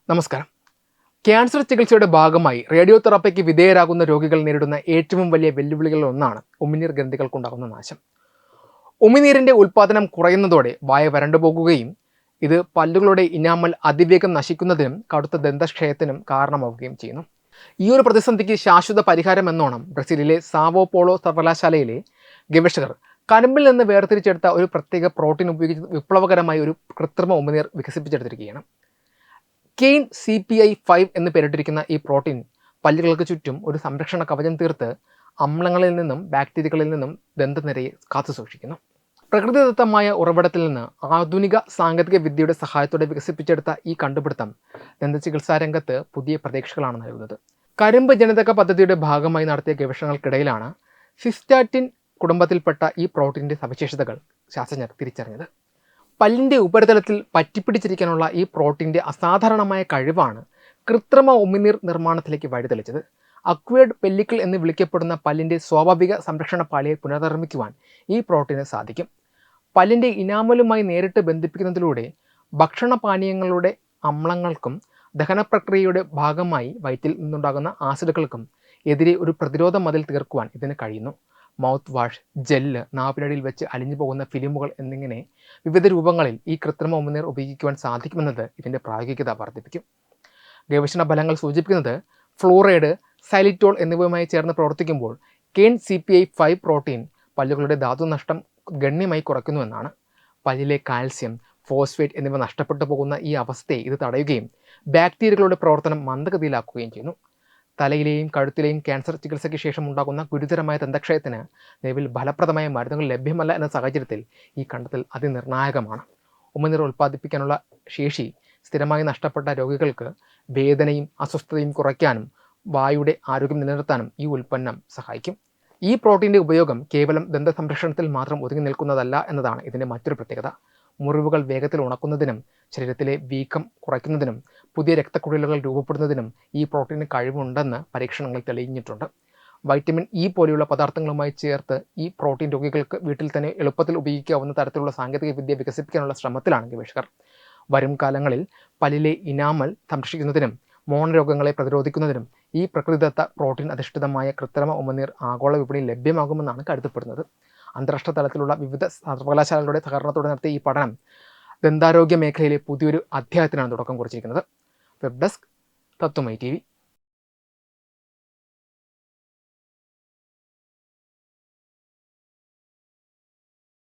നമസ്കാരം. ക്യാൻസർ ചികിത്സയുടെ ഭാഗമായി റേഡിയോതെറാപ്പിക്ക് വിധേയരാകുന്ന രോഗികൾ നേരിടുന്ന ഏറ്റവും വലിയ വെല്ലുവിളികളിൽ ഒന്നാണ് ഉമിനീർ ഗ്രന്ഥികൾക്കുണ്ടാകുന്ന നാശം. ഉമിനീരിൻ്റെ ഉൽപ്പാദനം കുറയുന്നതോടെ വായ വരണ്ടുപോകുകയും ഇത് പല്ലുകളുടെ ഇനാമൽ അതിവേഗം നശിക്കുന്നതിനും കടുത്ത ദന്തക്ഷയത്തിനും കാരണമാവുകയും ചെയ്യുന്നു. ഈ ഒരു പ്രതിസന്ധിക്ക് ശാശ്വത പരിഹാരം എന്നോണം ബ്രസീലിലെ സാവോ പോളോ സർവകലാശാലയിലെ ഗവേഷകർ കരിമ്പിൽ നിന്ന് വേർതിരിച്ചെടുത്ത ഒരു പ്രത്യേക പ്രോട്ടീൻ ഉപയോഗിച്ച് വിപ്ലവകരമായ ഒരു കൃത്രിമ ഉമിനീർ വികസിപ്പിച്ചെടുത്തിരിക്കുകയാണ്. കെയ്ൻ CPI5 എന്ന് പേരിട്ടിരിക്കുന്ന ഈ പ്രോട്ടീൻ പല്ലുകൾക്ക് ചുറ്റും ഒരു സംരക്ഷണ കവചം തീർത്ത് അമ്ലങ്ങളിൽ നിന്നും ബാക്ടീരിയകളിൽ നിന്നും ദന്തനിരയെ കാത്തുസൂക്ഷിക്കുന്നു. പ്രകൃതിദത്തമായ ഉറവിടത്തിൽ നിന്ന് ആധുനിക സാങ്കേതിക വിദ്യയുടെ സഹായത്തോടെ വികസിപ്പിച്ചെടുത്ത ഈ കണ്ടുപിടുത്തം ദന്തചികിത്സാ രംഗത്ത് പുതിയ പ്രതീക്ഷകളാണ് നൽകുന്നത്. കരിമ്പ് ജനിതക പദ്ധതിയുടെ ഭാഗമായി നടത്തിയ ഗവേഷണങ്ങൾക്കിടയിലാണ് സിസ്റ്റാറ്റിൻ കുടുംബത്തിൽപ്പെട്ട ഈ പ്രോട്ടീൻ്റെ സവിശേഷതകൾ ശാസ്ത്രജ്ഞർ തിരിച്ചറിഞ്ഞത്. പല്ലിൻ്റെ ഉപരിതലത്തിൽ പറ്റിപ്പിടിച്ചിരിക്കാനുള്ള ഈ പ്രോട്ടീൻ്റെ അസാധാരണമായ കഴിവാണ് കൃത്രിമ ഉമിനീർ നിർമ്മാണത്തിലേക്ക് വഴിതെളിച്ചത്. അക്വേർഡ് പെല്ലിക്കിൾ എന്ന് വിളിക്കപ്പെടുന്ന പല്ലിൻ്റെ സ്വാഭാവിക സംരക്ഷണ പാളിയെ പുനർനിർമ്മിക്കുവാൻ ഈ പ്രോട്ടീന് സാധിക്കും. പല്ലിൻ്റെ ഇനാമലുമായി നേരിട്ട് ബന്ധിപ്പിക്കുന്നതിലൂടെ ഭക്ഷണപാനീയങ്ങളുടെ അമ്ലങ്ങൾക്കും ദഹനപ്രക്രിയയുടെ ഭാഗമായി വയറ്റിൽ നിന്നുണ്ടാകുന്ന ആസിഡുകൾക്കും എതിരെ ഒരു പ്രതിരോധ മതിൽ തീർക്കുവാൻ ഇതിന് കഴിയുന്നു. മൗത്ത് വാഷ്, ജെല്ല്, നാവിനടിയിൽ വെച്ച് അലിഞ്ഞു പോകുന്ന ഫിലിമുകൾ എന്നിങ്ങനെ വിവിധ രൂപങ്ങളിൽ ഈ കൃത്രിമ ഉമിനീർ ഉപയോഗിക്കുവാൻ സാധിക്കുമെന്നത് ഇതിൻ്റെ പ്രായോഗികത വർദ്ധിപ്പിക്കും. ഗവേഷണ ഫലങ്ങൾ സൂചിപ്പിക്കുന്നത് ഫ്ലൂറൈഡ്, സൈലിറ്റോൾ എന്നിവയുമായി ചേർന്ന് പ്രവർത്തിക്കുമ്പോൾ കെയ്ൻ CPI5 പ്രോട്ടീൻ പല്ലുകളുടെ ധാതുനഷ്ടം ഗണ്യമായി കുറയ്ക്കുന്നുവെന്നാണ്. പല്ലിലെ കാൽസ്യം, ഫോസ്ഫേറ്റ് എന്നിവ നഷ്ടപ്പെട്ടു പോകുന്ന ഈ അവസ്ഥയെ ഇത് തടയുകയും ബാക്ടീരിയകളുടെ പ്രവർത്തനം മന്ദഗതിയിലാക്കുകയും ചെയ്യുന്നു. തലയിലെയും കഴുത്തിലെയും ക്യാൻസർ ചികിത്സയ്ക്ക് ശേഷം ഉണ്ടാകുന്ന ഗുരുതരമായ ദന്തക്ഷയത്തിന് നിലവിൽ ഫലപ്രദമായ മരുന്നുകൾ ലഭ്യമല്ല എന്ന സാഹചര്യത്തിൽ ഈ കണ്ടെത്തൽ അതിനിർണായകമാണ്. ഉമിനീർ ഉൽപ്പാദിപ്പിക്കാനുള്ള ശേഷി സ്ഥിരമായി നഷ്ടപ്പെട്ട രോഗികൾക്ക് വേദനയും അസ്വസ്ഥതയും കുറയ്ക്കാനും വായുടെ ആരോഗ്യം നിലനിർത്താനും ഈ ഉൽപ്പന്നം സഹായിക്കും. ഈ പ്രോട്ടീൻ്റെ ഉപയോഗം കേവലം ദന്ത സംരക്ഷണത്തിൽ മാത്രം ഒതുങ്ങി നിൽക്കുന്നതല്ല എന്നതാണ് ഇതിൻ്റെ മറ്റൊരു പ്രത്യേകത. മുറിവുകൾ വേഗത്തിൽ ഉണക്കുന്നതിനും ശരീരത്തിലെ വീക്കം കുറയ്ക്കുന്നതിനും പുതിയ രക്തക്കുഴലുകൾ രൂപപ്പെടുന്നതിനും ഈ പ്രോട്ടീന് കഴിവുണ്ടെന്ന് പരീക്ഷണങ്ങൾ തെളിയിച്ചിട്ടുണ്ട്. വൈറ്റമിൻ ഇ പോലെയുള്ള പദാർത്ഥങ്ങളുമായി ചേർത്ത് ഈ പ്രോട്ടീൻ രോഗികൾക്ക് വീട്ടിൽ തന്നെ എളുപ്പത്തിൽ ഉപയോഗിക്കാവുന്ന തരത്തിലുള്ള സാങ്കേതിക വിദ്യ വികസിപ്പിക്കാനുള്ള ശ്രമത്തിലാണ് ഗവേഷകർ. വരും കാലങ്ങളിൽ പല്ലിലെ ഇനാമൽ സംരക്ഷിക്കുന്നതിനും മോണരോഗങ്ങളെ പ്രതിരോധിക്കുന്നതിനും ഈ പ്രകൃതിദത്ത പ്രോട്ടീൻ അധിഷ്ഠിതമായ കൃത്രിമ ഉമിനീർ ആഗോള വിപണിയിൽ ലഭ്യമാകുമെന്നാണ് കരുതപ്പെടുന്നത്. അന്താരാഷ്ട്ര തലത്തിലുള്ള വിവിധ സർവകലാശാലകളുടെ സഹകരണത്തോടെ നടത്തിയ ഈ പഠനം ദന്താരോഗ്യ മേഖലയിലെ പുതിയൊരു അധ്യായത്തിനാണ് തുടക്കം കുറിച്ചിരിക്കുന്നത്. വെബ് ഡെസ്ക് തത്വമൈ TV.